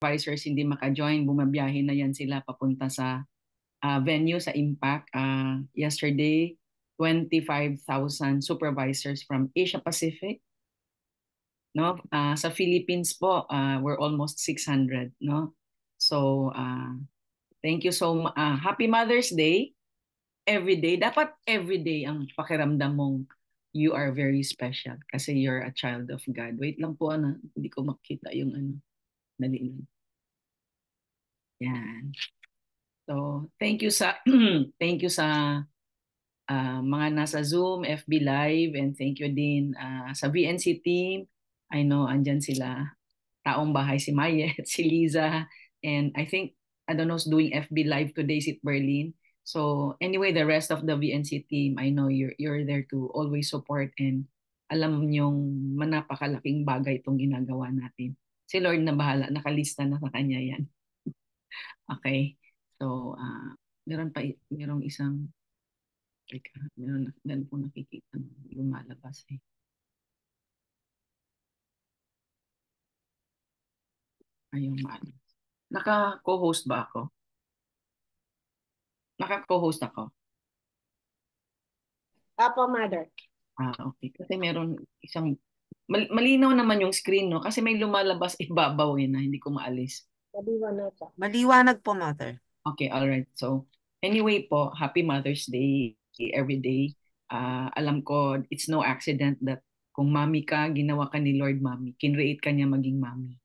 supervisors hindi maka-join, bumabiyahe na yan sila papunta sa venue sa Impact. Yesterday, 25,000 supervisors from Asia Pacific, no? Sa Philippines po, we're almost 600, no? So, thank you so much. Happy Mother's Day. Every day, dapat every day ang pakiramdam mong you are very special kasi you're a child of God. Wait lang po, hindi ko makita yung dali lang. Yan. So, thank you sa thank you sa mga nasa Zoom, FB Live, and thank you din sa VNC team. I know andyan sila, taong bahay, si Mayet, si Liza, and I don't know, who's doing FB Live today, si Berlin. So anyway, the rest of the VNC team, I know you're there to always support, and alam niyong manapakalaking bagay itong ginagawa natin. Si Lord na bahala, nakalista na sa kanya yan. Okay. So, merong isang, meron po nakikita lumalabas eh. Ayaw maalis. Naka-co-host ba ako? Naka-co-host ako? Apo, Mother. Okay. Kasi meron isang, malinaw naman yung screen, no? Kasi may lumalabas ibabaw na hindi ko maalis. Maliwanag po. Maliwanag po, Mother. Okay, all right. So, anyway po, Happy Mother's Day every day. Alam ko, it's no accident that kung mami ka, ginawa ka ni Lord mami. Kinreate ka niya maging mami.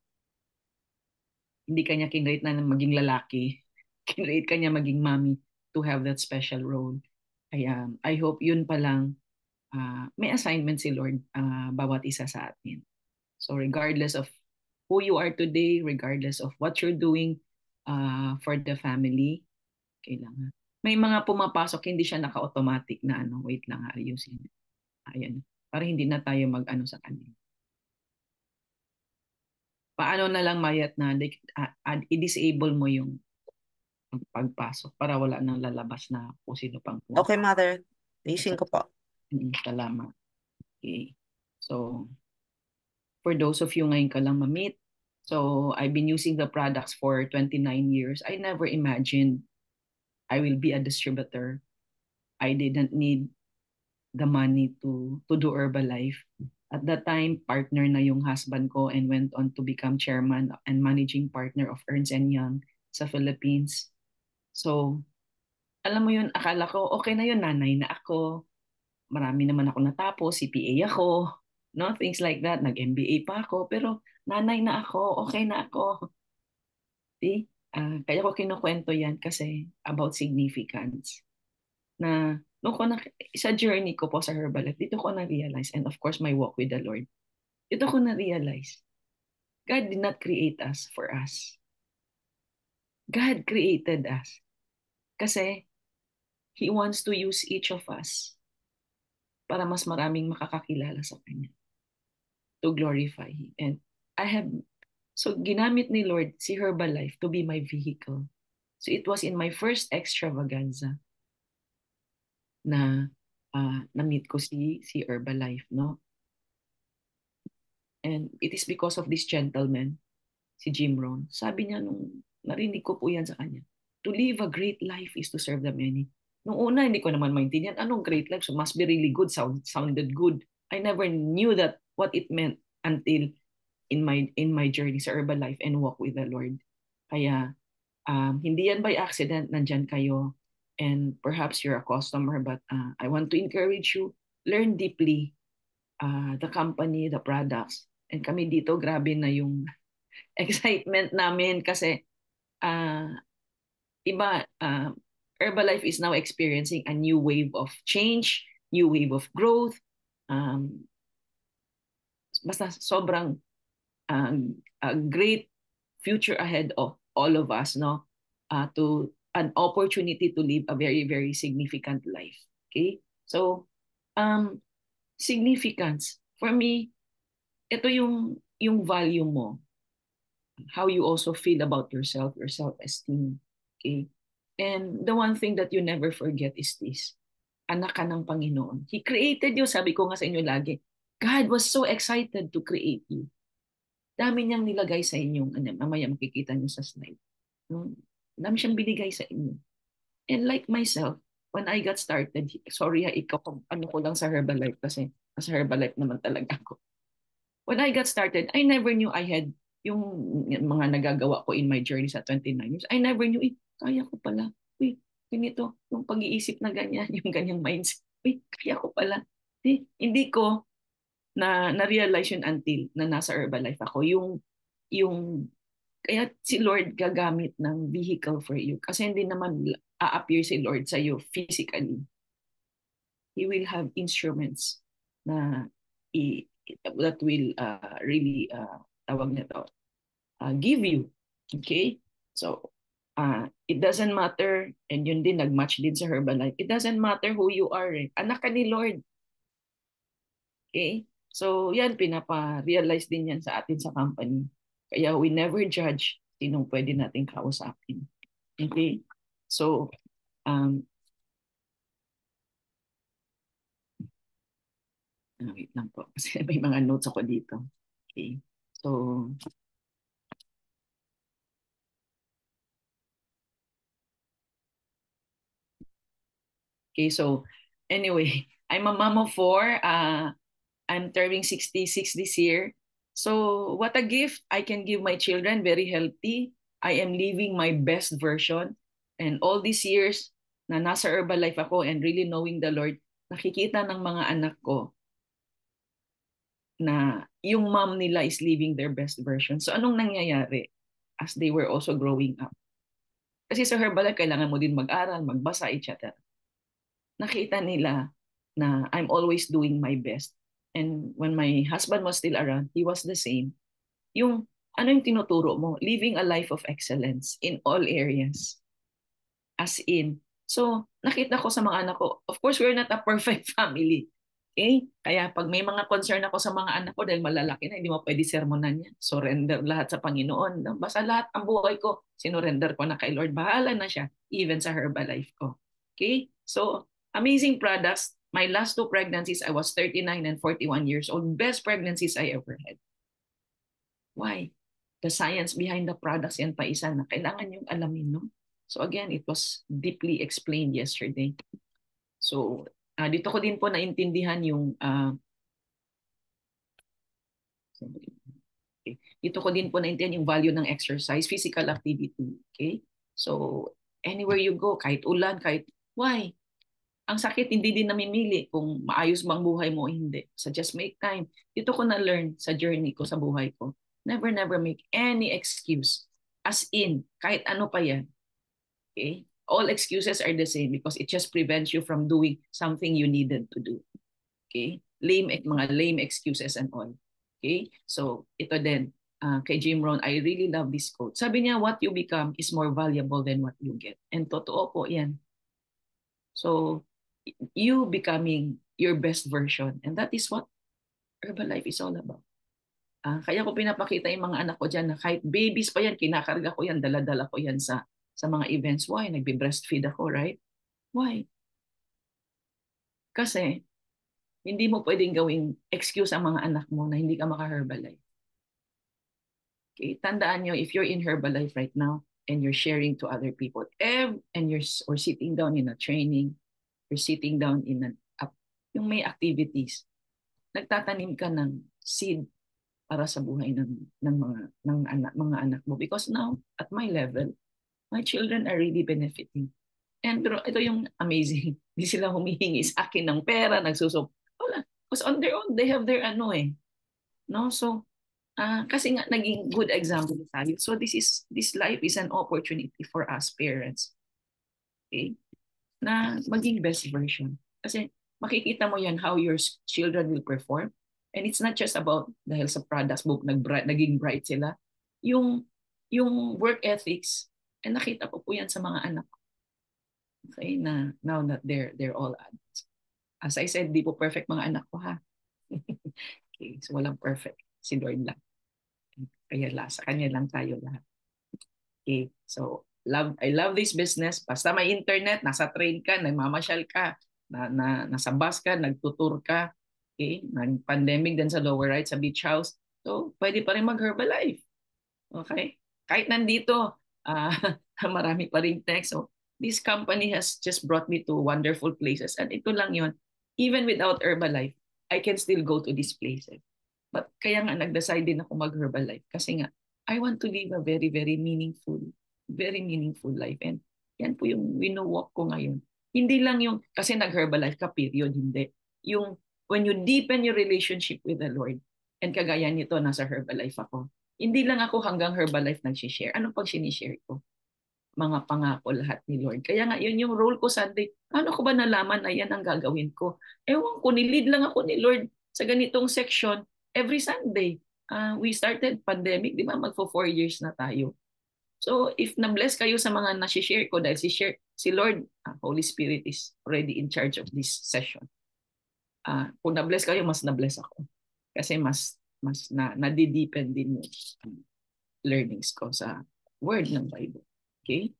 Hindi ka niya kinreate na maging lalaki. Kinreate ka niya maging mami to have that special role. Kaya I hope yun pa lang, may assignment si Lord bawat isa sa atin. So regardless of who you are today, regardless of what you're doing for the family, kailangan. May mga pumapasok, hindi siya naka-automatic na wait lang, ayusin. Ayan. Para hindi na tayo mag-ano sa kanila. Paano na lang, Mayat, na i-disable mo yung pagpasok para wala nang lalabas na kung sino pang pumunta. Okay, Mother. Ayusin ko po. Salamat. Okay. So, for those of you ngayon ka lang ma-meet, so I've been using the products for 29 years. I never imagined I will be a distributor. I didn't need the money to do Herbalife. At that time, partner na yung husband ko and went on to become chairman and managing partner of Ernst & Young sa Philippines. So, alam mo yun, akala ko, okay na yun, nanay na ako. Marami naman ako natapos, CPA ako, no? Things like that. Nag-MBA pa ako, pero nanay na ako, okay na ako. See? Kaya ko kinukwento yan kasi about significance. Na nung ko sa journey ko po sa Herbalife, dito ko na-realize, and of course my walk with the Lord, dito ko na-realize, God did not create us for us. God created us. Kasi He wants to use each of us para mas maraming makakakilala sa Kanya. To glorify Him. And so ginamit ni Lord si Herbalife to be my vehicle. So it was in my first extravaganza na na-meet ko si Herbalife, no? And it is because of this gentleman, si Jim Rohn. Sabi niya nung narinig ko po yan sa kanya, to live a great life is to serve the many. Nung una, hindi ko naman maintindihan, anong great life? So must be really good, sounded good. I never knew that what it meant until in my journey sa Herbalife and walk with the Lord. Kaya hindi yan by accident, nandyan kayo. And perhaps you're a customer, but I want to encourage you, learn deeply the company, the products. And kami dito, grabe na yung excitement namin kasi Herbalife is now experiencing a new wave of change, new wave of growth. Basta sobrang a great future ahead of all of us, no? To an opportunity to live a very, very significant life. Okay? So, significance. For me, ito yung value mo. How you also feel about yourself, your self-esteem. Okay? And the one thing that you never forget is this. Anak ka ng Panginoon. He created you. Sabi ko nga sa inyo lagi, God was so excited to create you. dami niyang nilagay sa inyong, mamaya makikita niyo sa slide. No? Dami siyang binigay sa inyo. And like myself, when I got started, sorry ha, ano ko lang sa Herbalife kasi sa Herbalife naman talaga ako. When I got started, I never knew I had yung mga nagagawa ko in my journey sa 29 years. I never knew, kaya ko pala. Ganito, yung pag-iisip na ganyan, yung ganyang mindset. Kaya ko pala. Hindi ko na-realize yun until na nasa Herbalife ako. Yung kaya si Lord gagamit ng vehicle for you. Kasi hindi naman a-appear si Lord sa iyo physically. He will have instruments na that will really tawag nito, give you. Okay? So, it doesn't matter, and yun din, nag-match din sa Herbalife. It doesn't matter who you are. Anak ka ni Lord. Okay? So, yan, pinapa-realize din yan sa atin sa company. Kaya we never judge sinong pwede nating kausapin. Okay? So, wait lang po. Kasi may mga notes ako dito. Okay. So, anyway, I'm a mom of 4. I'm turning 66 this year. So what a gift I can give my children, very healthy. I am living my best version. And all these years na nasa Herbalife ako and really knowing the Lord, nakikita ng mga anak ko na yung mom nila is living their best version. So anong nangyayari as they were also growing up? Kasi sa Herbalife, kailangan mo din mag-aral, magbasa, etc. Nakita nila na I'm always doing my best. And when my husband was still around, he was the same. Yung, ano yung tinuturo mo? Living a life of excellence in all areas. As in. So, nakita ko sa mga anak ko, of course, we're not a perfect family. Okay? Kaya pag may mga concern ako sa mga anak ko dahil malalaki na, hindi mo pwede sermonan yan. Surrender lahat sa Panginoon. Basta lahat ang buhay ko, sinurrender ko na kay Lord. Bahala na siya, even sa Herbalife ko. Okay? So, amazing products. My last 2 pregnancies, I was 39 and 41 years old. Best pregnancies I ever had. Why? The science behind the products yan pa isa na kailangan yung alamin, no? So again, it was deeply explained yesterday. So dito ko din po naintindihan yung dito ko din po naintindihan yung value ng exercise, physical activity. Okay? So anywhere you go, kahit ulan, kahit why? Ang sakit hindi din namimili kung maayos bang buhay mo o hindi. So just make time. Dito ko na-learn sa journey ko, sa buhay ko. Never make any excuse. As in, kahit ano pa yan. Okay? All excuses are the same because it just prevents you from doing something you needed to do. Okay? Mga lame excuses and all. Okay? So, ito din. Kay Jim Rohn, I really love this quote. Sabi niya, what you become is more valuable than what you get. And totoo po yan. So, you becoming your best version. And that is what Herbalife is all about. Kaya ko pinapakita yung mga anak ko dyan na kahit babies pa yan, kinakarga ko yan, dala-dala ko yan sa mga events. Why? Nagbe-breastfeed ako, right? Why? Kasi hindi mo pwedeng gawing excuse ang mga anak mo na hindi ka maka-Herbalife. Okay? Tandaan nyo, if you're in Herbalife right now and you're sharing to other people, and you're or sitting down in a training, you're sitting down in yung may activities, nagtatanim ka ng seed para sa buhay ng mga anak mo. Because now, at my level, my children are really benefiting. And pero ito yung amazing. Hindi sila humihingi sa akin ng pera, nagsusop. Wala. Because on their own, they have their No? So, kasi nga naging good example tayo. So this life is an opportunity for us parents. Okay? Na maging best version. Kasi makikita mo yan how your children will perform. And it's not just about dahil sa products book naging bright sila. Yung work ethics, nakita ko po yan sa mga anak. Okay, na now that they're all adults. As I said, di po perfect mga anak ko ha. Okay, so walang perfect. Si Lord lang. Kaya sa kanya lang tayo lahat. Okay, so I love this business. Basta may internet, nasa train ka, nagmamasyal ka, nasa bus ka, nagtutur ka. Okay, nag-pandemic din sa Lower Right, sa beach house. So, pwede pa rin mag-Herbalife. Okay? Kahit nandito, marami pa rin text. So, this company has just brought me to wonderful places. And ito lang yun. Even without Herbalife, I can still go to these places. But kaya nga nag-decide din ako mag-Herbalife kasi nga I want to live a very, very meaningful life. And yan po yung wino-walk ko ngayon. Hindi lang yung, kasi nag-Herbalife ka, period, hindi. Yung when you deepen your relationship with the Lord, and kagaya nito, nasa Herbalife ako, hindi lang ako hanggang Herbalife nag-share. Ano pag sinishare ko? Mga pangako lahat ni Lord. Kaya nga, yun yung role ko Sunday. Ano ko ba nalaman na yan ang gagawin ko? Ewan ko, nilid lang ako ni Lord sa ganitong section every Sunday. We started pandemic, di ba? Magfo 4 years na tayo. So, if na-bless kayo sa mga nasi-share ko, dahil si Lord, Holy Spirit is already in charge of this session. Kung na-bless kayo, mas na-bless ako. Kasi mas nadideepen din yung learnings ko sa word ng Bible. Okay?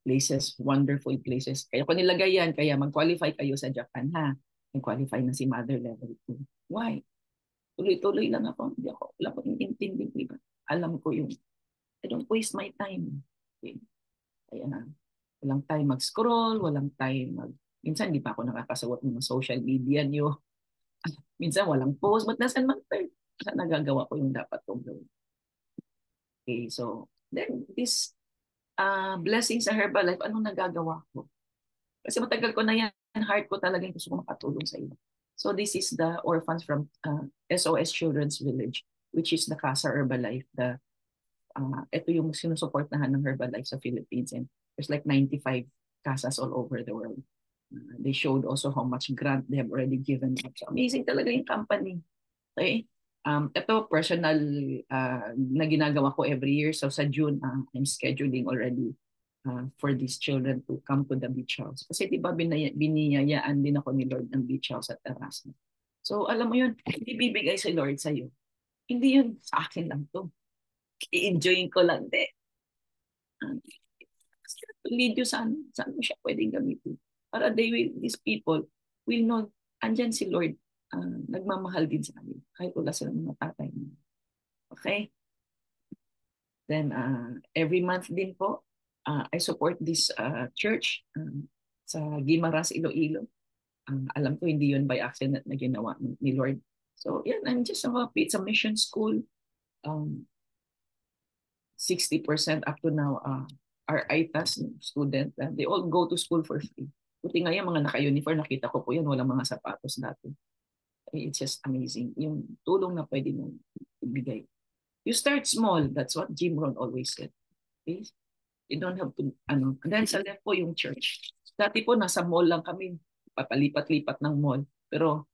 Places, wonderful places. Kaya ko nilagay yan, kaya mag-qualify kayo sa Japan, ha? Mag-qualify na si Mother Level 2. Why? Tuloy-tuloy lang ako. Wala ko intinding, di ba? Alam ko yung, I don't waste my time. Okay? Kaya na, walang time mag-scroll, walang time minsan di pa ako nakakasawat ng social media niyo. Minsan walang post, but doesn't matter. Kasi nagagawa ko yung dapat kong gawin. Okay, so, then this blessing sa Herbalife, anong nagagawa ko? Kasi matagal ko na yan, heart ko talaga gusto ko makatulong sa iba. So this is the orphans from SOS Children's Village, which is the Casa Herbalife. Ito yung sinusuportahan ng Herbalife sa Philippines, and there's like 95 casas all over the world. They showed also how much grant they have already given. So amazing talaga yung company. Okay? Ito personal na ginagawa ko every year. So sa June, I'm scheduling already for these children to come to the beach house. Kasi di ba biniyayaan din ako ni Lord ng beach house at Erasmus. So alam mo yun, hindi bibigay si Lord sa'yo. Hindi yun sa akin lang to. I-enjoyin ko lang din. Lead you saan mo siya pwedeng gamitin. Para these people will know, andyan si Lord, nagmamahal din sa kanila. Kahit wala silang mga tatay. Okay? Then, every month din po, I support this church sa Guimaras, Iloilo. Alam ko hindi yun by accident na ginawa ni Lord. So, yeah, I'm just happy. It's a mission school. 60% up to now are ITAS student. They all go to school for free. Buti nga yung mga naka-uniform, nakita ko po yan, walang mga sapatos dati. It's just amazing. Yung tulong na pwede mong ibigay. You start small. That's what Jim Rohn always said. Okay? You don't have to, And then sa left po yung church. Dati po, nasa mall lang kami. Papalipat-lipat ng mall. Pero,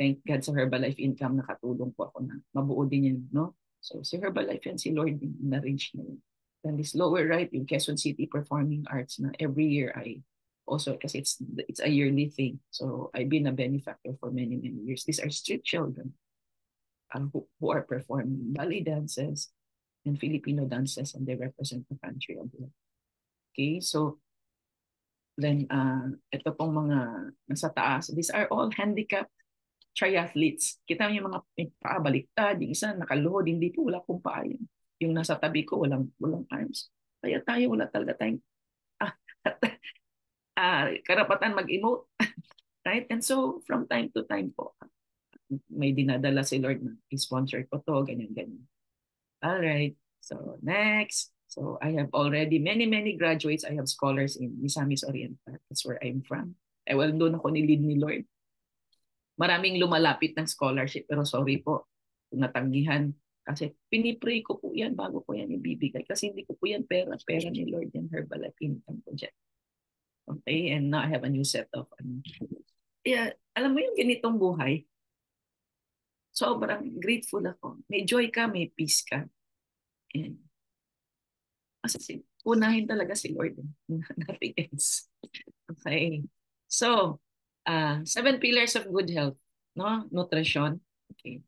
thank God sa Herbalife income, nakatulong po ako na mabuo din yan, no? So, si Herbalife yan, si Lord na-arrange na yun. Then this lower right, yung Quezon City Performing Arts na every year I also, kasi it's a yearly thing. So, I've been a benefactor for many, many years. These are street children who are performing ballet dances and Filipino dances, and they represent the country abroad. Okay, so, then, ito pong mga nasa taas, these are all handicapped triathletes. Kita mo yung mga paa baliktad, yung isa nakaluhod, hindi po, wala pong paa yun. Yung nasa tabi ko, walang arms. Kaya tayo, wala talaga tayong karapatan mag-emote. Right? And so, from time to time po, may dinadala si Lord na i-sponsor ko to, ganyan. Alright, so next. So, I have already many graduates. I have scholars in Misamis Oriental. That's where I'm from. Well, doon ako nilid ni Lord. Maraming lumalapit ng scholarship, pero sorry po, kung natanggihan. Kasi pinipray ko po yan bago ko yan ibibigay. Kasi hindi ko po yan pera ni Lord yan, Herbalife income ko dyan. Okay, and now I have a new set of yeah, alam mo yung ganitong buhay, sobrang grateful ako. May joy ka, may peace ka. And kasi unahin talaga si Lord. Nothing else. Okay. So, 7 pillars of good health, no? Nutrition. Okay.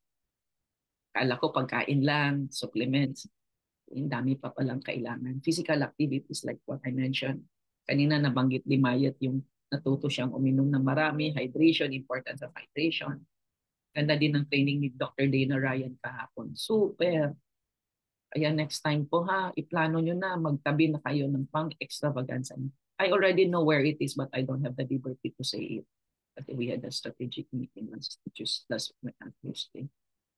Kala ko pagkain lang, supplements. Yung dami pa palang kailangan. Physical activities like what I mentioned. Kanina nabanggit ni Mayat yung natuto siyang uminom ng marami, hydration, importance of hydration. Ganda din ng training ni Dr. Dana Ryan kahapon. Super. Kaya next time po ha, iplano nyo na, magtabi na kayo ng pang-extravaganza. I already know where it is but I don't have the liberty to say it. But we had a strategic meeting last Tuesday.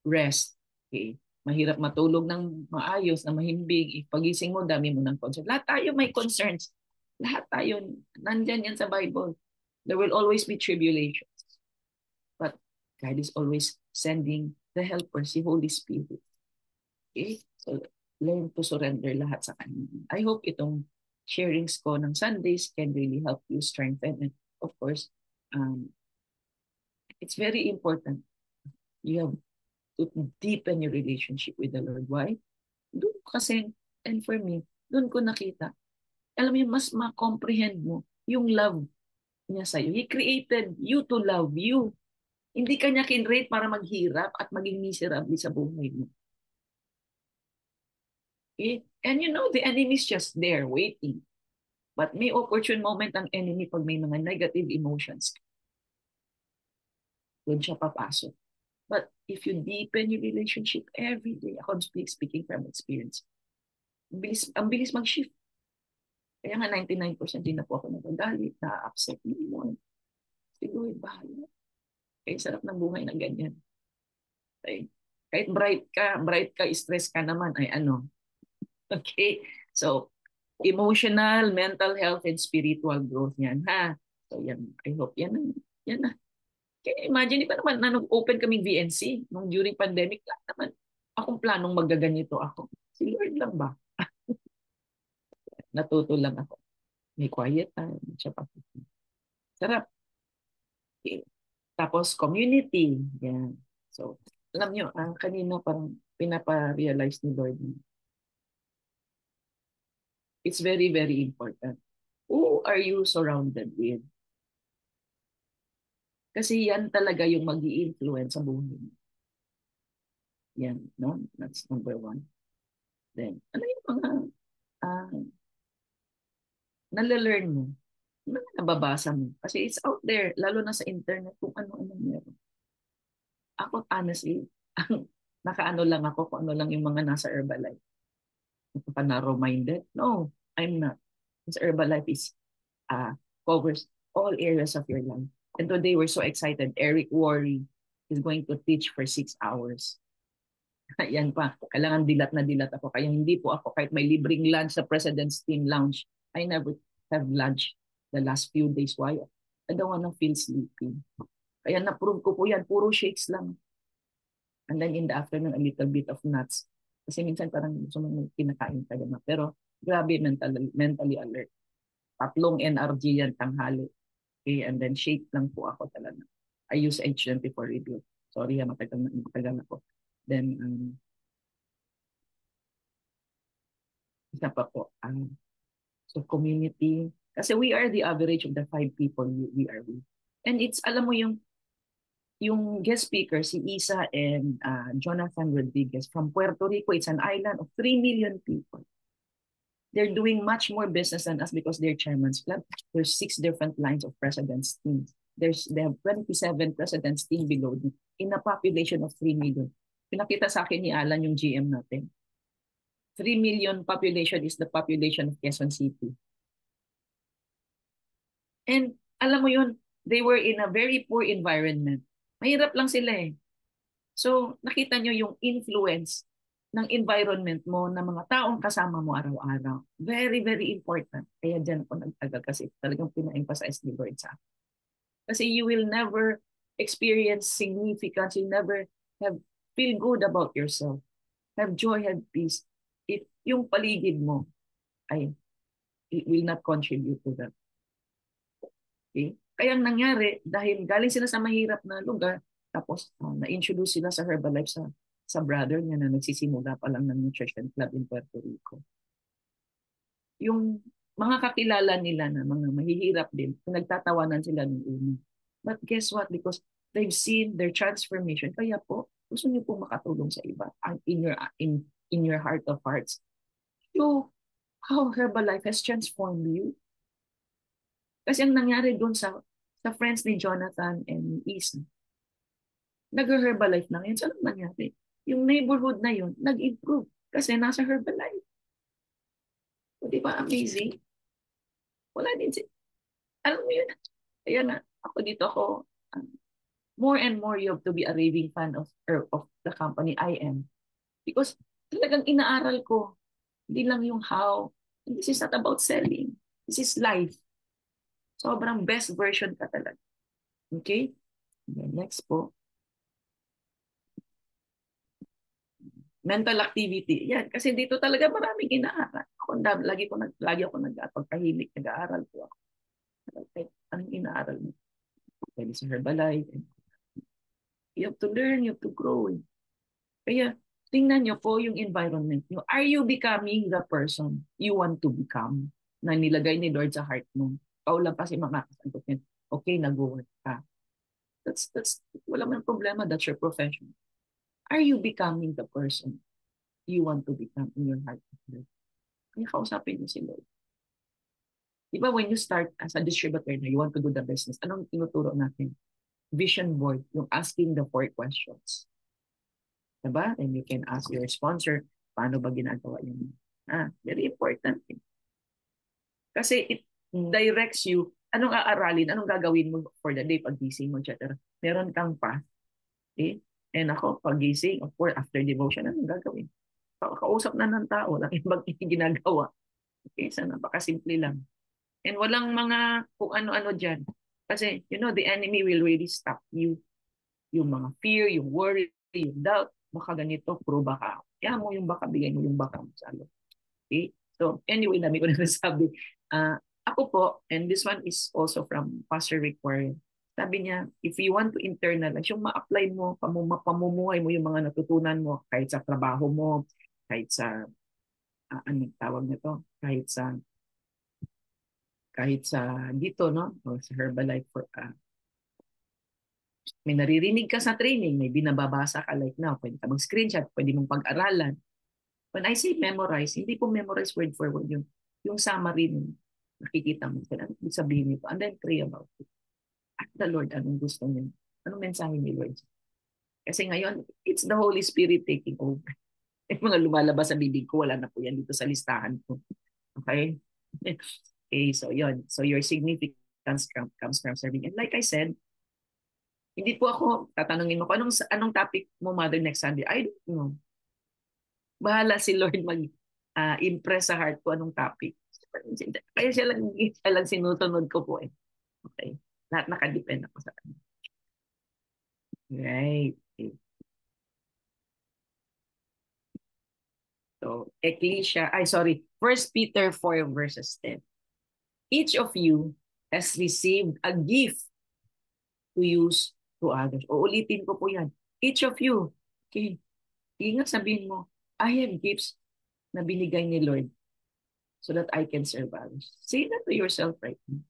Rest. Okay. Mahirap matulog ng maayos, na mahimbing. Pagising mo, dami mo ng concern. Lahat tayo may concerns. Lahat tayo, nandyan yan sa Bible. There will always be tribulations. But God is always sending the helper, si Holy Spirit. Okay? So, learn to surrender lahat sa Kanya. I hope itong sharings ko ng Sundays can really help you strengthen. And of course, it's very important. You have to deepen your relationship with the Lord. Why? Doon kasi, and for me, doon ko nakita, alam mo, mas ma-comprehend mo yung love niya sa'yo. He created you to love you. Hindi ka niya kinrate para maghirap at maging miserable sa buhay mo. Okay? And you know, the enemy is just there waiting. But may opportune moment ang enemy pag may mga negative emotions. Doon siya papasok. But if you deepen your relationship every day, ako speaking from experience, ang bilis mag-shift. Kaya nga 99% din na po ako nagagalit, na-upset mo. Siguro, bahala. Kaya sarap ng buhay na ganyan. Okay? Kahit bright ka, stress ka naman, ay ano. Okay? So, emotional, mental health, and spiritual growth yan, ha? So, yan. I hope yan na. Kaya imagine, di ba naman, na nag-open kaming VNC nung during pandemic, lang naman, akong planong magaganito ako. Si Lord lang ba? Natuto lang ako. May quiet time. Siya pa. Sarap. Okay. Tapos, community. Yan. So, alam nyo, kanina parang pinapa-realize ni Lord. It's very, very important. Who are you surrounded with? Kasi yan talaga yung mag-i-influence sa buhay mo. Yan, no? That's number one. Then, ano yung mga nalalearn mo? Ano na nababasa mo? Kasi it's out there, lalo na sa internet, kung ano-ano meron. Ako, honestly, nakaano lang ako kung ano lang yung mga nasa Herbalife. Ako pa narrow-minded? No, I'm not. Because Herbalife is covers all areas of your life. And today, we're so excited. Eric Worre is going to teach for 6 hours. Yan pa, kailangan dilat na dilat ako. Kaya hindi po ako, kahit may libreng lunch sa President's Team Lounge, I never have lunch the last few days. Why? I don't wanna feel sleepy. Kaya na-prove ko po yan, puro shakes lang. And then in the afternoon, a little bit of nuts. Kasi minsan parang gusto mo kinakain ka naman. Pero grabe, mentally alert. 3 NRG yan tanghali. Okay, and then shake lang po ako talaga. I use H20 for review. Sorry, matagal ako. Then, isa pa po, so community. Kasi we are the average of the 5 people we are with. And it's, alam mo yung guest speaker, si Isa and Jonathan Rodriguez from Puerto Rico, it's an island of 3 million people. They're doing much more business than us because they're chairman's club. There's 6 different lines of president's teams. They have 27 president's team below them in a population of 3 million. Pinakita sa akin ni Alan yung GM natin. 3 million population is the population of Quezon City. And alam mo yun, they were in a very poor environment. Mahirap lang sila eh. So nakita nyo yung influence ng environment mo, ng mga taong kasama mo araw-araw. Very, very important. Kaya dyan ako nagtagal kasi talagang pina-emphasize ni Lord sa akin. Kasi you will never experience significance, you never feel good about yourself, have joy, have peace, if yung paligid mo ay it will not contribute to that. Okay? Kaya ang nangyari, dahil galing sila sa mahirap na lugar, tapos na-introduce sila sa Herbalife sa brother niya na nagsisimula pa lang ng nutrition club in Puerto Rico. Yung mga kakilala nila na mga mahihirap din, nagtatawanan sila ng una. But guess what? Because they've seen their transformation. Kaya po, gusto niyo po makatulong sa iba in your heart of hearts. So, how Herbalife has transformed you. Kasi ang nangyari doon sa friends ni Jonathan and Isa, Nag-Herbalife na ngayon. Saan ang nangyari? Yung neighborhood na yun, nag-improve kasi nasa Herbalife. O, di ba amazing? Wala din si... Alam mo yun, ayan na, ako dito ako, um, more and more you have to be a raving fan of the company I am. Because talagang inaaral ko, hindi lang yung how. And this is not about selling. This is life. Sobrang best version ka talaga. Okay? And then next po. Mental activity. Yan. Kasi dito talaga maraming inaaral. Lagi ako nagpagkahimik, nag-aaral po ako. Okay. Anong inaaral mo? Pwede sa Herbalife. You have to learn, you have to grow. Kaya, tingnan nyo po yung environment nyo. Are you becoming the person you want to become? Na nilagay ni Lord sa heart mo. Paulang kasi makakasagot niya. Okay, nag-work ka. Wala man problema. That's your profession. Are you becoming the person you want to become in your heart? Kaya kausapin niyo si Lord. Diba when you start as a distributor na you want to do the business, anong tinuturo natin? Vision board, yung asking the 4 questions. Diba? And you can ask your sponsor, paano ba ginagawa yun? Very important. Kasi it directs you, anong aaralin, anong gagawin mo for the day, pag-gising mo, etc. Meron kang path. Okay? And ako, pag-gising, of course, after devotion, anong gagawin? Kausap na ng tao, laki bang ginagawa. Okay? So, napakasimple lang. And walang mga kung ano-ano dyan. Kasi, the enemy will really stop you. Yung mga fear, yung worry, yung doubt, baka ganito, prove ka. Kaya mo yung baka, bigay mo yung baka mo sa Lord. Okay? So, anyway, dami ko na nasabi. Ako po, and this one is also from Pastor Rick Warren. Sabi niya, if you want to internalize, yung ma-apply mo, pamumuhay mo yung mga natutunan mo, kahit sa trabaho mo, kahit sa, anong tawag nito, kahit sa dito, no? O sa Herbalife, may naririnig ka sa training, may binababasa ka like now, pwede ka mag-screenshot, pwede mong pag-aralan. When I say memorize, hindi po memorize word for word yung summary mo, nakikita mo. Ano sabihin nito? And then pray about it. At the Lord, anong gusto niya? Anong mensahe ni Lord? Kasi ngayon, it's the Holy Spirit taking over. Yung mga lumalabas sa bibig ko, wala na po yan dito sa listahan ko. Okay? Okay, so yun. So your significance comes from serving. And like I said, hindi po ako, tatanungin mo ko, anong topic mo, Mother, next Sunday? I don't know. Bahala si Lord mag-impress sa heart ko anong topic. Kaya siya lang sinusunod ko po eh. Okay. Lahat nakadepend ako sa kanya. Right. Okay. So, First Peter 4 verses 10. Each of you has received a gift to use to others. O ulitin ko po yan. Each of you. Okay. Ingat sabihin mo, I have gifts na binigay ni Lord so that I can serve others. Say that to yourself right now.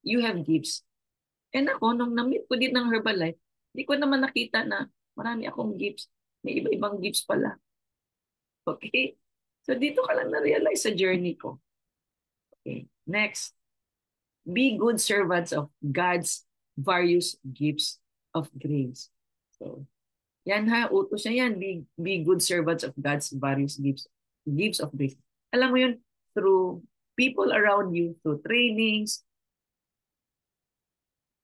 You have gifts. And ako, nung na-meet ko din ng Herbalife, hindi ko naman nakita na marami akong gifts. May iba-ibang gifts pala. Okay? So dito ka lang na-realize sa journey ko. Okay. Next. Be good servants of God's various gifts of grace. So, yan ha, utos na yan. Be good servants of God's various gifts of grace. Alam mo yun, through people around you, through trainings,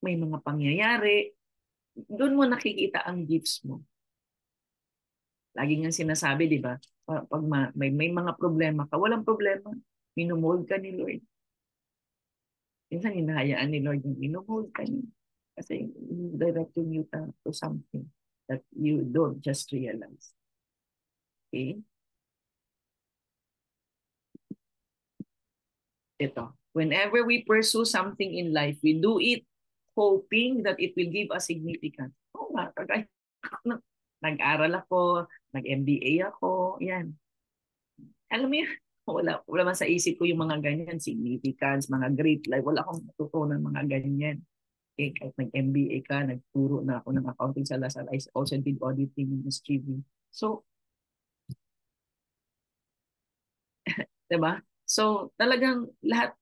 may mga pangyayari, doon mo nakikita ang gifts mo. Lagi nga sinasabi, di ba? Pag may mga problema ka, walang problema. Minumold ka ni Lord. Minsan hinahayaan ni Lord yung minumold ka niya. Kasi directing you to something that you don't just realize. Okay? Ito. Whenever we pursue something in life, we do it hoping that it will give us significance. Oo nga, nag-aral ako, nag-MBA ako, yan. Alam mo yun, wala man sa isip ko yung mga ganyan, significance, mga great life, wala akong natutunan mga ganyan. Okay, kahit nag-MBA ka, nagturo na ako ng accounting sa Lasal, I also did auditing in SGV. So, diba? So, talagang lahat,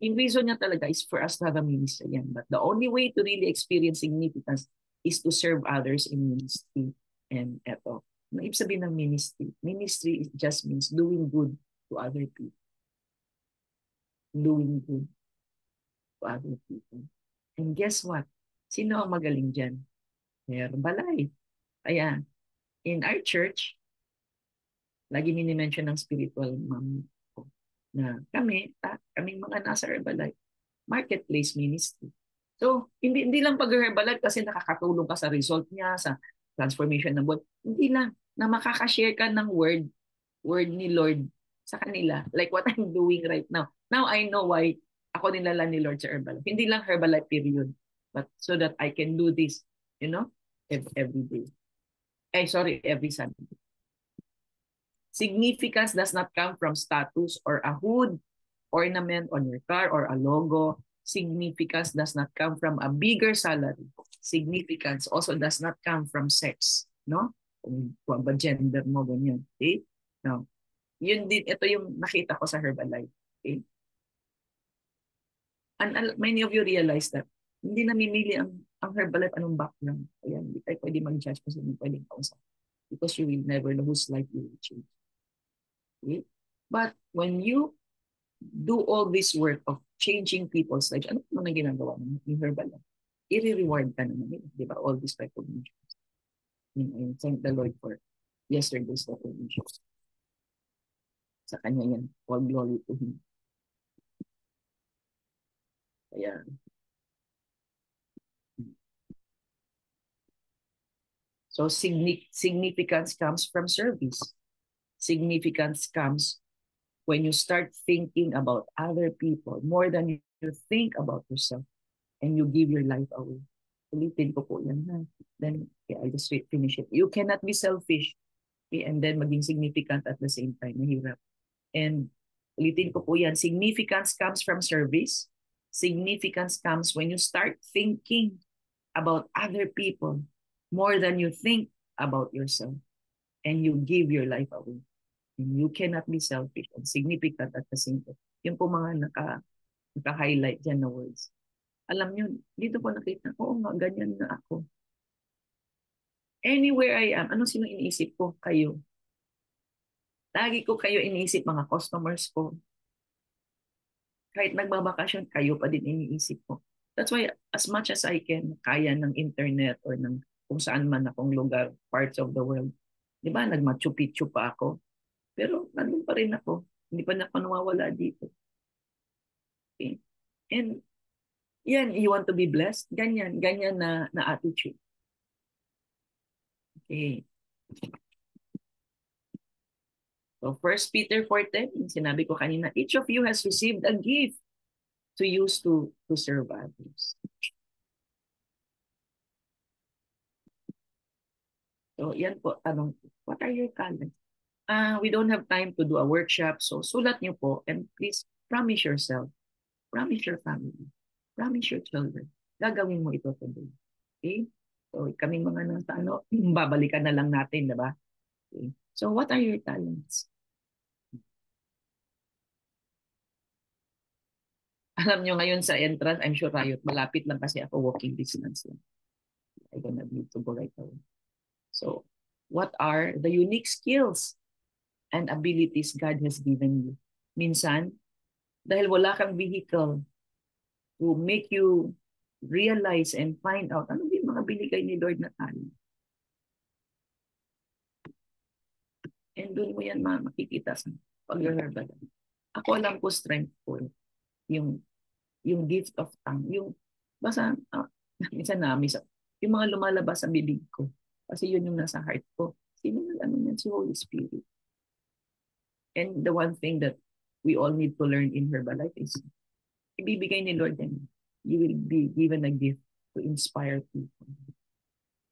yung reason niya talaga is for us to have a ministry yan. But the only way to really experience significance is to serve others in ministry. And eto, ang ibig sabihin ng ministry, ministry just means doing good to other people. Doing good to other people. And guess what? Sino ang magaling dyan? Herbalife. Ayan. In our church, lagi mini-mention ng spiritual mom ko na kaming mga nasa Herbalife, marketplace ministry. So, hindi lang pag-Herbalife kasi nakakatulong ka sa result niya, sa transformation ng buhay. Hindi lang, na makakashare ka ng word ni Lord sa kanila. Like what I'm doing right now. Now I know why ako nilala ni Lord sa Herbalife. Hindi lang Herbalife period, but so that I can do this, every day. Every Sunday. Significance does not come from status or a hood, ornament on your car, or a logo. Significance does not come from a bigger salary. Significance also does not come from sex, no? Kung ba gender mo, ganyan. Okay? No. Ito yung nakita ko sa Herbalife. Okay? And many of you realize that hindi namimili ang Herbalife anong background. Kaya hindi tayo pwede mag-judge kasi hindi pwedeng kausap. Because you will never know whose life you will change. Okay? But when you do all this work of changing people's lives, ano naman ang ginagawa ng Herbalife? I-reward ka naman. Di ba? All this recognition. And thank the Lord for yesterday's recognition. Sa kanya yan. All glory to Him. Kaya, so significance comes from service. Significance comes when you start thinking about other people more than you think about yourself, and you give your life away. Ulitin ko po yan, ha? Then, I just finish it. You cannot be selfish, okay? And then maging significant at the same time. Mahirap. And ulitin ko po yan. Significance comes from service. Significance comes when you start thinking about other people more than you think about yourself, and you give your life away. And you cannot be selfish and significant at the same time. Yung po mga naka-highlight dyan na words. Alam nyo, dito po nakita, oo nga, ganyan na ako. Anywhere I am, sino iniisip ko? Kayo. Lagi ko kayo iniisip, mga customers ko. Kahit nagbabakasyon, kayo pa din iniisip ko. That's why, as much as I can, kaya ng internet or ng kung saan man akong lugar, parts of the world. Di ba, nag-Machu Picchu pa ako. Pero nandun pa rin ako. Hindi pa na ako nawawala dito. Okay. And yan, you want to be blessed? Ganyan na attitude. Okay. So 1 Peter 4:10, sinabi ko kanina, each of you has received a gift to use to serve others. So yan po, tanong, what are your talents? We don't have time to do a workshop, so sulat niyo po, and please promise yourself, promise your family, promise your children, gagawin mo ito today. Okay? So kaming mga nasa babalikan na lang natin, diba? Okay. So what are your talents? Alam nyo ngayon sa entrance, I'm sure Riot, malapit lang kasi ako, walking distance lang. I'm gonna need to go right away. So, what are the unique skills and abilities God has given you? Minsan, dahil wala kang vehicle to make you realize and find out ano yung mga binigay ni Lord na talent. And doon mo yan makikita sa pag-Herbalife. Ako alam ko strength ko yung gift of tongue, yung basta minsan yung mga lumalabas sa bibig ko kasi yun yung nasa heart ko. Sino yan? Si Holy Spirit. And the one thing that we all need to learn in Herbalife is ibibigay ni Lord yan. You will be given a gift to inspire people.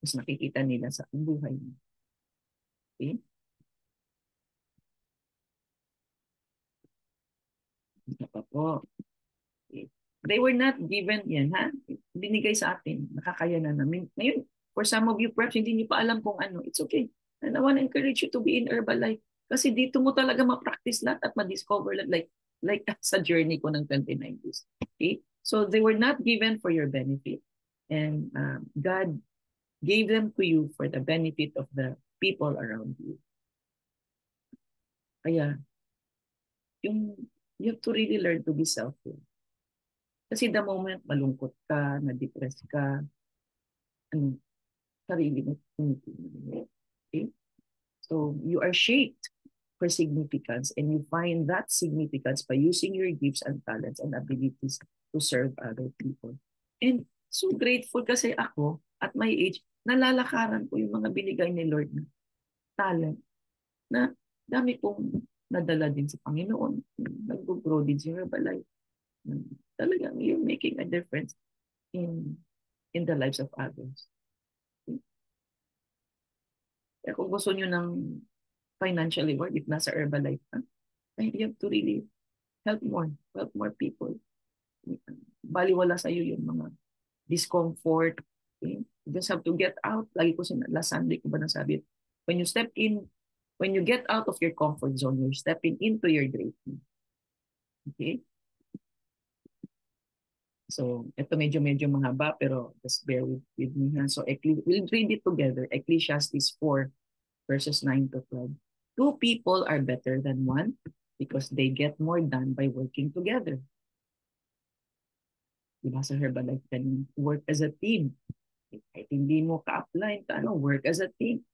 Mas nakikita nila sa buhay mo. Okay? Isa pa po. Okay. They were not given yan, ha? Binigay sa atin. Nakakaya na namin. Ngayon, for some of you, perhaps hindi niyo pa alam kung ano. It's okay. And I want to encourage you to be in Herbalife. Kasi dito mo talaga ma-practice lahat at ma-discover like sa journey ko ng 29 years. Okay? So they were not given for your benefit. And God gave them to you for the benefit of the people around you. Kaya, you have to really learn to be selfless. Kasi the moment malungkot ka, na-depress ka, ano, sarili mo, okay? So, you are shaped for significance and you find that significance by using your gifts and talents and abilities to serve other people. And so grateful kasi ako, at my age, nalalakaran ko yung mga binigay ni Lord na talent na dami kong nadala din sa Panginoon. Nag-grow din sa Herbalife. Talagang you're making a difference in the lives of others. Kaya kung gusto nyo ng financial reward, if nasa Herbalife ka, you have to really help more people. Baliwala sa'yo yung mga discomfort. Okay? You just have to get out. Lagi ko last Sunday ko ba nasabi, when you get out of your comfort zone, you're stepping into your greatness. Okay? So, ito medyo mahaba, pero just bear with me. So, we'll read it together. Ecclesiastes 4, verses 9 to 12. Two people are better than one because they get more done by working together. Diba sa Herbalife, can work as a team. Kahit hindi mo ka-apply, work as a team.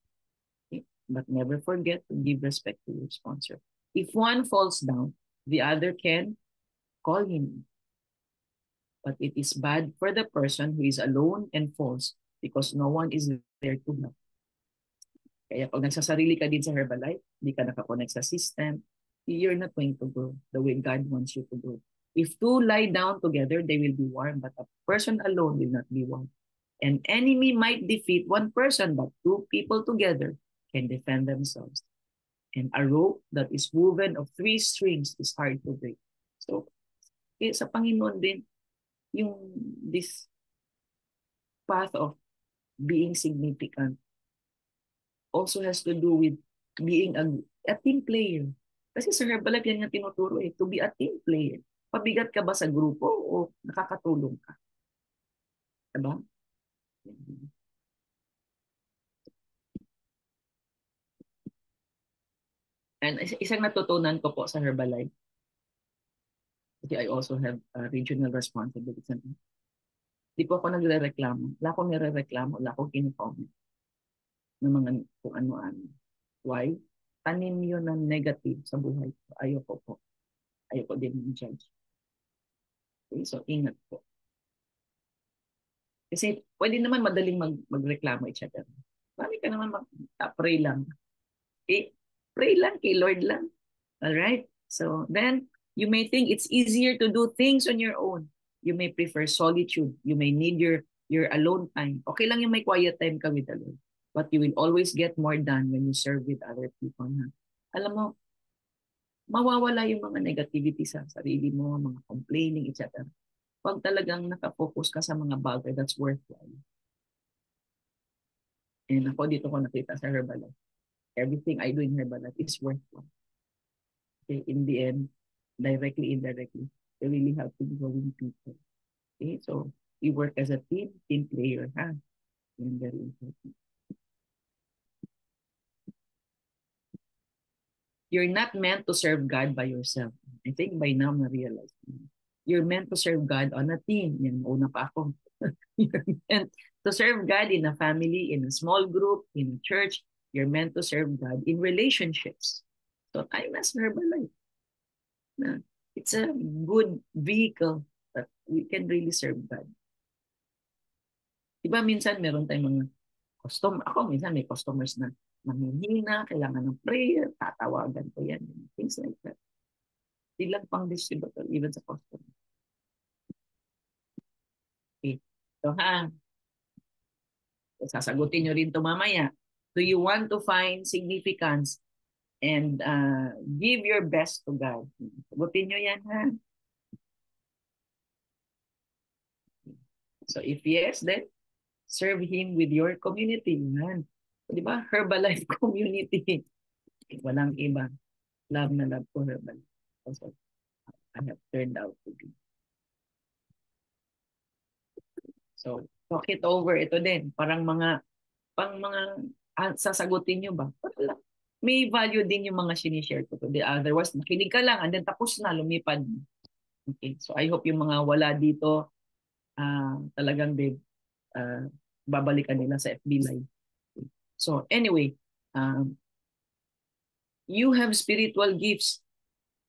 Okay? But never forget to give respect to your sponsor. If one falls down, the other can call him. But it is bad for the person who is alone and falls because no one is there to help. Kaya pag nagsasarili ka din sa Herbalife, hindi ka nakakonect sa system, you're not going to grow the way God wants you to grow. If two lie down together, they will be warm, but a person alone will not be warm. An enemy might defeat one person, but two people together can defend themselves. And a rope that is woven of 3 strings is hard to break. So, sa Panginoon din, this path of being significant also has to do with being a team player. Kasi sa Herbalife yan yung tinuturo to be a team player. Pabigat ka ba sa grupo o nakakatulong ka? Diba? And isang natutunan ko po sa Herbalife, kasi I also have regional responsibilities. Di po ako nagre-reklamo. Wala akong nire-reklamo. Wala akong in-comment ng mga kung ano-ano. Why? Tanim yun ng negative sa buhay ko. Ayoko po. Ayoko din ng judge. Okay, so ingat po. Kasi pwede naman madaling magreklamo each other. Marami ka naman pray lang. Okay? Pray lang kay Lord lang. Alright? So then, you may think it's easier to do things on your own. You may prefer solitude. You may need your alone time. Okay lang yung may quiet time ka with the Lord. But you will always get more done when you serve with other people. Alam mo, mawawala yung mga negativity sa sarili mo, mga complaining, etc. Pag talagang nakafocus ka sa mga bagay that's worthwhile. And ako dito ko nakita sa Herbalife. Everything I do in Herbalife is worthwhile. Okay, in the end, directly, indirectly, they really help to growing people. Okay, so we work as a team player, ha? And very important. You're not meant to serve God by yourself. I think by now na-realize. You're meant to serve God on a team. Yan, una pa ako. You're meant to serve God in a family, in a small group, in a church. You're meant to serve God in relationships. So tayo na sa Herbalife. It's a good vehicle that we can really serve God. Diba minsan meron tayong mga customer. Ako minsan may customers na manghihina, kailangan ng prayer, tatawagan ko yan. Things like that. Di lang pang distributor, even sa customer. Okay. So sasagutin nyo rin ito mamaya. Do you want to find significance and give your best to God? Sagutin nyo yan, ha? So if yes, then serve Him with your community. Yan. Di ba? Herbalife community. Walang iba. Love na love ko Herbalife. Also, I have turned out to be. So, talk it over. Ito din. Parang mga pang mga sasagutin nyo ba? Wala. May value din yung mga sinishare ko today. Otherwise, nakinig ka lang and then tapos na, lumipad. Okay. So I hope yung mga wala dito, talagang uh, babalikan nila sa FB Live. So anyway, um, you have spiritual gifts.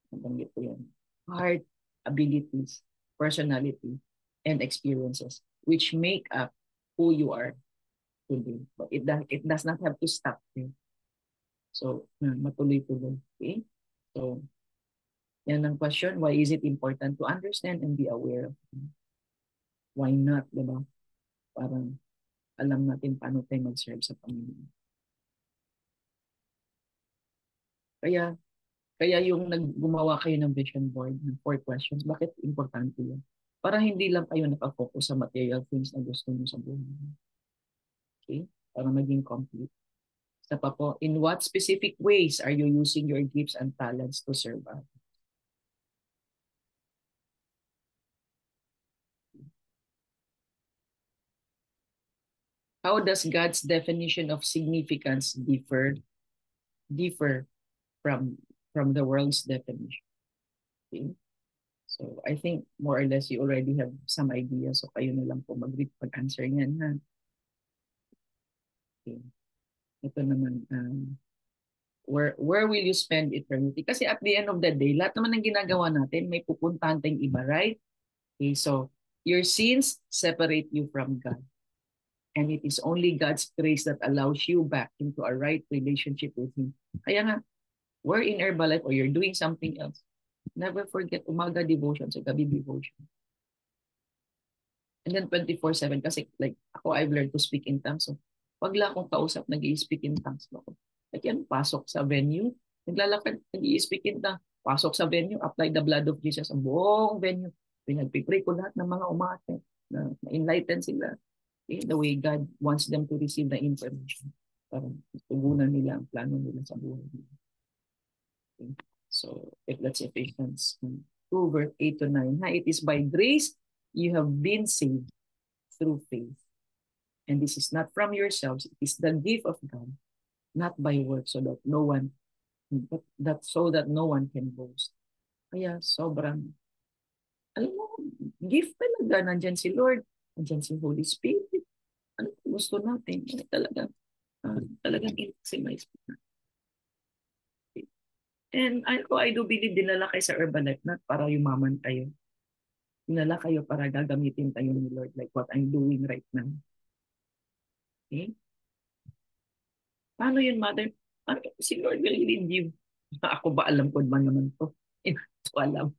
Nabanggit ko yan. Heart, abilities, personality, and experiences which make up who you are today. But it does not have to stop there. So, matuloy-tuloy. Okay? So, yan ang question. Why is it important to understand and be aware of them? Why not, diba? Parang alam natin paano tayo mag-serve sa Panginoon. Kaya, kaya yung gumawa kayo ng vision board ng 4 questions, bakit importante yun? Para hindi lang kayo nakafocus sa material things na gusto niyo sa buhay. Okay? Para maging complete. Isa pa po, in what specific ways are you using your gifts and talents to serve others? How does God's definition of significance differ from the world's definition? Okay? So I think more or less you already have some idea. So kayo na lang po mag-answer niyan, ha? Okay. Ito naman, where will you spend eternity? Kasi at the end of the day, lahat naman ng ginagawa natin, may pupuntahan tayong iba, right? Okay, so your sins separate you from God. And it is only God's grace that allows you back into a right relationship with Him. Kaya nga, we're in Herbalife or you're doing something else. Never forget umaga devotion sa gabi devotion. And then 24/7 kasi like ako, I've learned to speak in tongues. So pag lang akong kausap, nag-i-speak in tongues ako. Like yan, pasok sa venue, naglalakad, nag-i-speak in tongues. Pasok sa venue, apply the blood of Jesus sa buong venue. Pinagpipray ko lahat ng mga umate na enlighten sila. Okay? The way God wants them to receive the information. Para tugunan nila ang plano nila sa buhay nila. Okay? So, if that's Ephesians 2, verse 8 to 9. It is by grace you have been saved through faith. And this is not from yourselves. It is the gift of God, not by works, so that no one can boast. Kaya sobrang, alam mo, gift talaga. Nandyan si Lord, nandyan si Holy Spirit. Ano gusto natin? Talagang maximize. And I do believe dinala kayo sa Herbalife not para yumaman tayo. Dinala kayo para gagamitin tayo ni Lord like what I'm doing right now. Okay? Paano yun, Mother? Ano, si Lord will lead you. Ako ba alam ko ba naman to? Hindi ko alam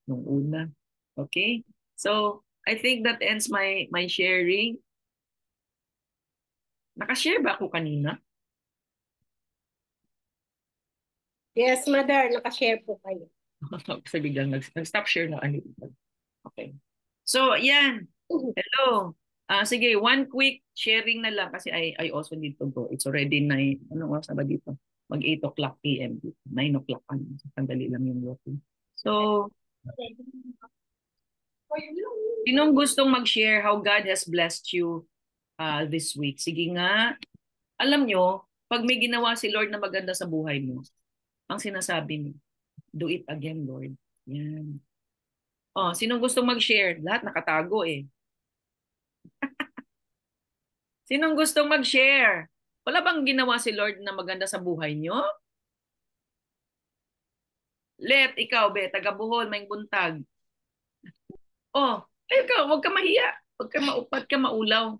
nung una. Okay? So, I think that ends my sharing. Nakashare ba ako kanina? Yes, Mother, nakashare po kayo. Kasi biglang nag-stop share na ano. Okay. So, yan. Hello. Sige, one quick sharing na lang kasi I also need to go. It's already 9. Anong oras na ba dito? Mag 8 o'clock p.m. 9 o'clock. Sandali lang yung working. So, sinong gustong mag-share how God has blessed you this week? Sige nga. Alam nyo, pag may ginawa si Lord na maganda sa buhay mo, ang sinasabi niyo, do it again, Lord. Yan. Oh, sinong gustong mag-share? Lahat nakatago eh. Sinong gustong mag-share? Wala bang ginawa si Lord na maganda sa buhay nyo? Let, ikaw, be, taga Bohol, may buntag. Oh, ikaw, huwag ka mahiya. Huwag ka maupat ka maulaw.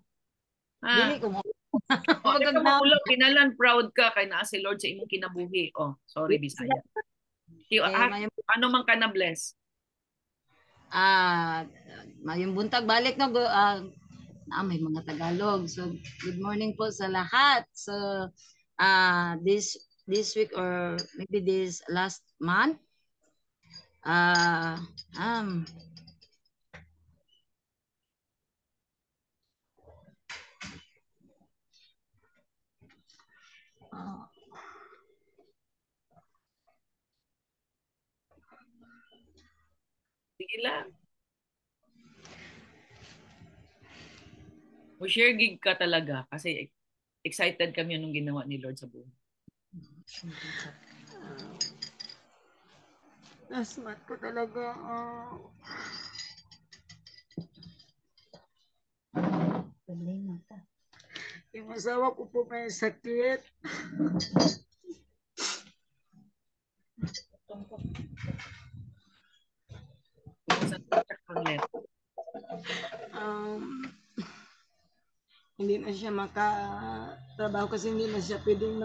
Dili ko mo. Oh, huwag ka maulaw. Kinalan, proud ka kay naa si Lord sa imong kinabuhi. Oh, sorry, Bisaya. Ano man ka na bless? Mayong buntag balik na may mga Tagalog. So good morning po sa lahat. So this week or maybe this last month Sige lang. O share gig ka talaga kasi excited kami nung ginawa ni Lord sa buhay. Last month ko talaga, problema ka. Yung asawa ko po may sakit. Hindi na siya makatrabaho kasi hindi na siya pwedeng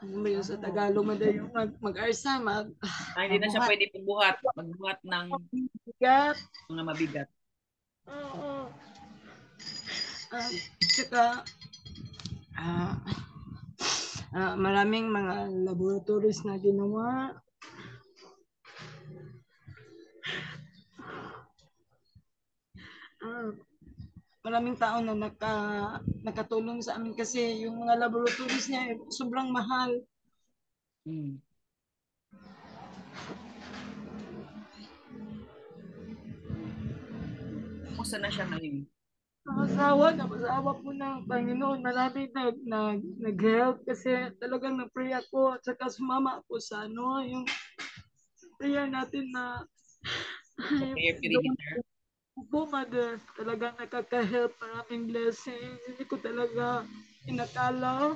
ano ba yun sa Tagalog, madayong mag-arsa, Hindi na siya magbuhat. pwede magbuhat ng Bigat. mga mabigat. Oo. Tsaka, maraming mga laboratories na ginawa. Maraming tao na nakatulong sa amin kasi yung mga laboratories niya sobrang mahal. Kumusta na siya ngayon? Napasawa po ng Panginoon. Marami nag-help kasi talagang na-pray ako at saka sumama ako sa yung prayer natin na Air perimeter. po, Mother, talagang nakaka-help. Maraming blessings. Hindi ko talaga inakala.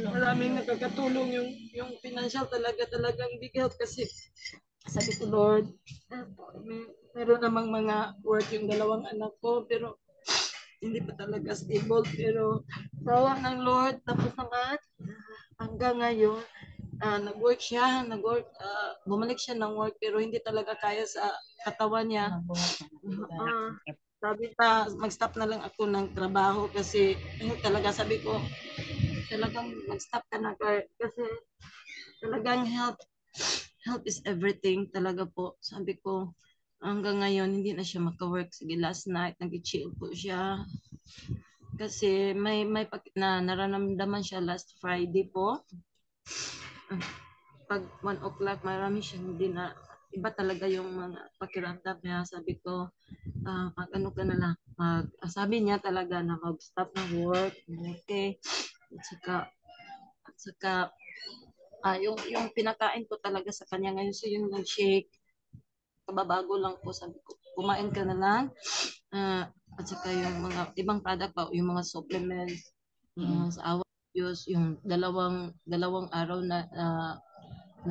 Maraming nakakatulong yung financial talagang big help kasi sabi ko, Lord, meron namang mga work yung dalawang anak ko pero hindi pa talaga stable pero tawa ng Lord tapos naman hanggang ngayon nag-work siya, bumalik siya ng work pero hindi talaga kaya sa katawan niya. Sabi pa, mag-stop na lang ako ng trabaho kasi talaga sabi ko, talagang mag-stop ka na kasi talagang health is everything talaga po. Sabi ko, hanggang ngayon hindi na siya maka-work. Sige, last night nag-chill po siya. Kasi may nararamdaman siya last Friday po. Pag 1 o'clock, marami siyang iba talaga yung mga pakiramdam niya. Sabi ko, ano ka na lang, sabi niya talaga na mag-stop ng work. Okay. At saka yung pinakain ko talaga sa kanya ngayon, so yung shake, kababago lang po, sabi ko, kumain ka na lang. At saka yung mga ibang product pa, yung mga supplements, sa awa Diyos, yung dalawang araw na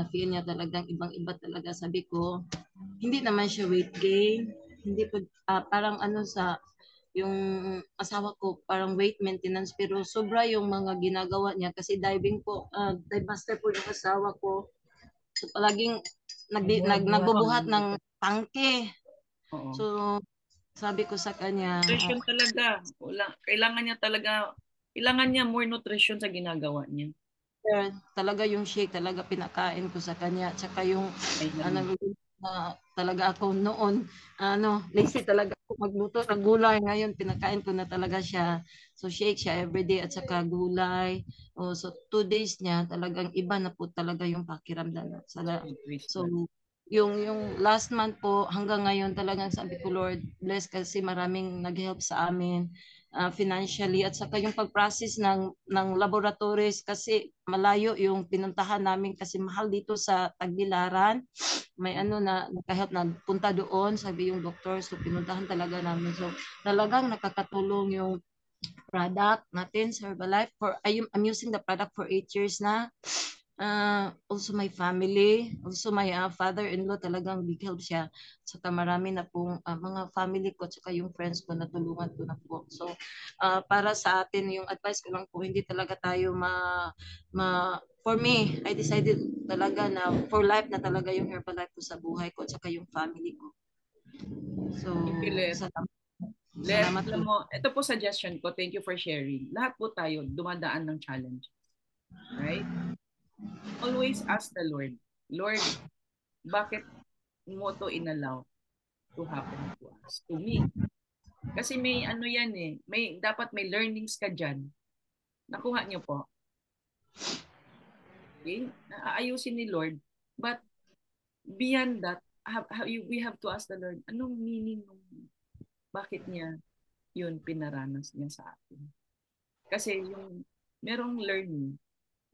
feel niya talagang ibang-iba talaga. Sabi ko, hindi naman siya weight gain, hindi po, parang yung asawa ko, parang weight maintenance, pero sobra yung mga ginagawa niya kasi diving po, dive master po yung asawa ko. So palaging nagbubuhat ng tangke. Oo. So sabi ko sa kanya, Nutrition talaga. Kailangan niya more nutrition sa ginagawa niya. talaga yung shake talaga pinakain ko sa kanya, tsaka yung talaga ako noon lazy talaga ako magluto ng gulay, ngayon pinakain ko na talaga siya, so shake siya everyday at saka gulay. So 2 days niya talagang iba na po talaga yung pakiramdam so yung last month po hanggang ngayon talagang sabi ko, Lord bless kasi maraming nag-help sa amin financially at saka yung pag-process ng laboratories kasi malayo yung pinuntahan namin kasi mahal dito sa Tagbilaran. May naka-help na punta doon, sabi yung doktor, so pinuntahan talaga namin. So talagang nakakatulong yung product natin sa Herbalife. I'm using the product for 8 years na. Also my family, also my father-in-law, talagang big help siya. Saka marami na pong mga family ko, saka yung friends ko, natulungan ko na po. So para sa atin, yung advice ko lang po, hindi talaga tayo for me, I decided talaga na for life na talaga yung Herbalife ko sa buhay ko, saka yung family ko. So, salamat po. Ito po suggestion ko, thank you for sharing. Lahat po tayo dumadaan ng challenge. Right? Always ask the Lord, Lord, bakit mo to inallow to happen to us, to me? Kasi may yan dapat may learnings ka dyan. Nakuha niyo po. Okay? Aayusin ni Lord. But beyond that, we have to ask the Lord, anong meaning bakit niya yun pinaranas niya sa akin. Kasi yung merong learning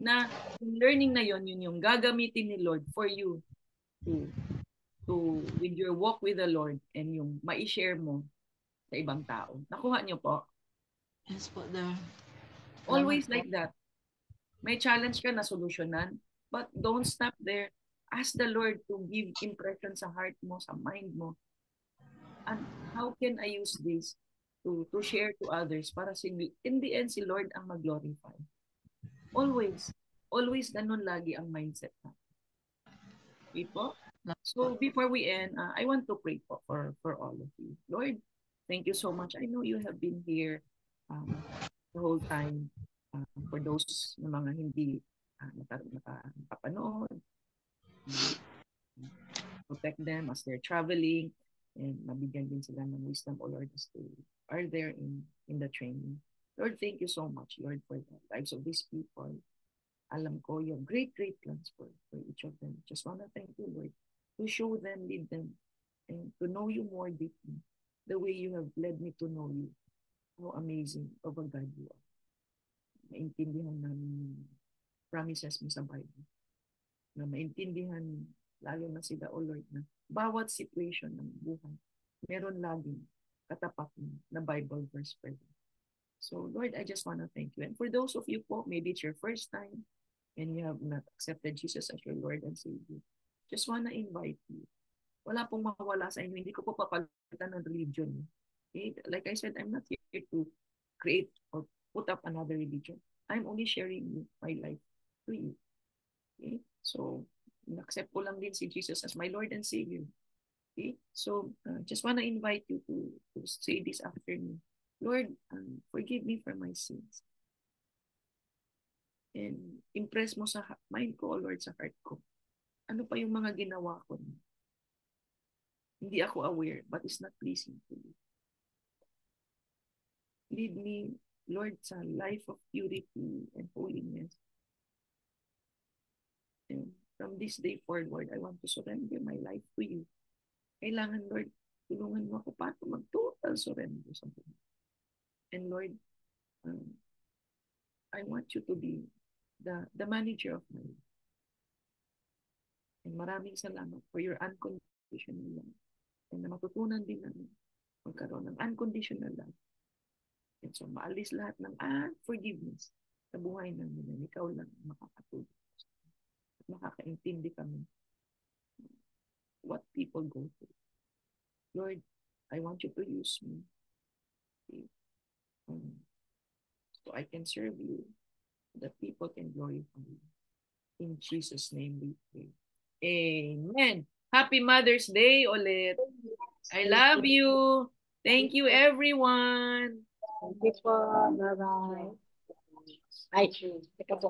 na yung learning na yun yung gagamitin ni Lord for you to with your walk with the Lord and yung mai-share mo sa ibang tao. Nakuha niyo po? Yes po, Dar. Always Salamat po. like that. May challenge ka na solusyonan, but don't stop there. Ask the Lord to give impression sa heart mo, sa mind mo. And how can I use this to share to others para in the end si Lord ang mag-glorify. Always ganun lagi ang mindset na. Okay po? So before we end, I want to pray po for all of you. Lord, thank you so much. I know you have been here the whole time. For those na mga hindi nakapanood, protect them as they're traveling and mabigyan din sila ng wisdom, O Lord, as they are there in the training. Lord, thank you so much, Lord, for the lives of these people. Alam ko, you have great plans for each of them. Just want to thank you, Lord, to show them, lead them, and to know you more deeply, the way you have led me to know you. How amazing of a God you are. Maintindihan namin yung promises mo sa Bible. Na maintindihan, lalo na sila, O Lord, na bawat situation ng buhay, meron laging katapat na Bible verse for them. So, Lord, I just want to thank you. And for those of you po, maybe it's your first time and you have not accepted Jesus as your Lord and Savior, just want to invite you. Wala pong mawala sa inyo. Hindi ko po papalitan ng religion. Okay? Like I said, I'm not here to create or put up another religion. I'm only sharing my life to you. Okay? So, accept ko lang din si Jesus as my Lord and Savior. Okay? So, just want to invite you to say this afternoon. Lord, forgive me for my sins. And impress mo sa mind ko, O Lord, sa heart ko. Ano pa yung mga ginawa ko? Hindi ako aware, but it's not pleasing to you. Lead me, Lord, sa life of purity and holiness. And from this day forward, I want to surrender my life to you. Kailangan, Lord, tulungan mo ako paano mag-total surrender sa buhay. And Lord, I want you to be the manager of my life. And maraming salamat for your unconditional love. And na matutunan din namin magkaroon ng unconditional love. And so maalis lahat ng unforgiveness sa buhay namin na ikaw lang makakatulong. At makakaintindi kami what people go through. Lord, I want you to use me. Okay? So I can serve you, that people can glorify you. In Jesus' name we pray. Amen. Happy Mother's Day ulit. I love you. Thank you, everyone. Thank you po. Bye-bye. Ay, teka po.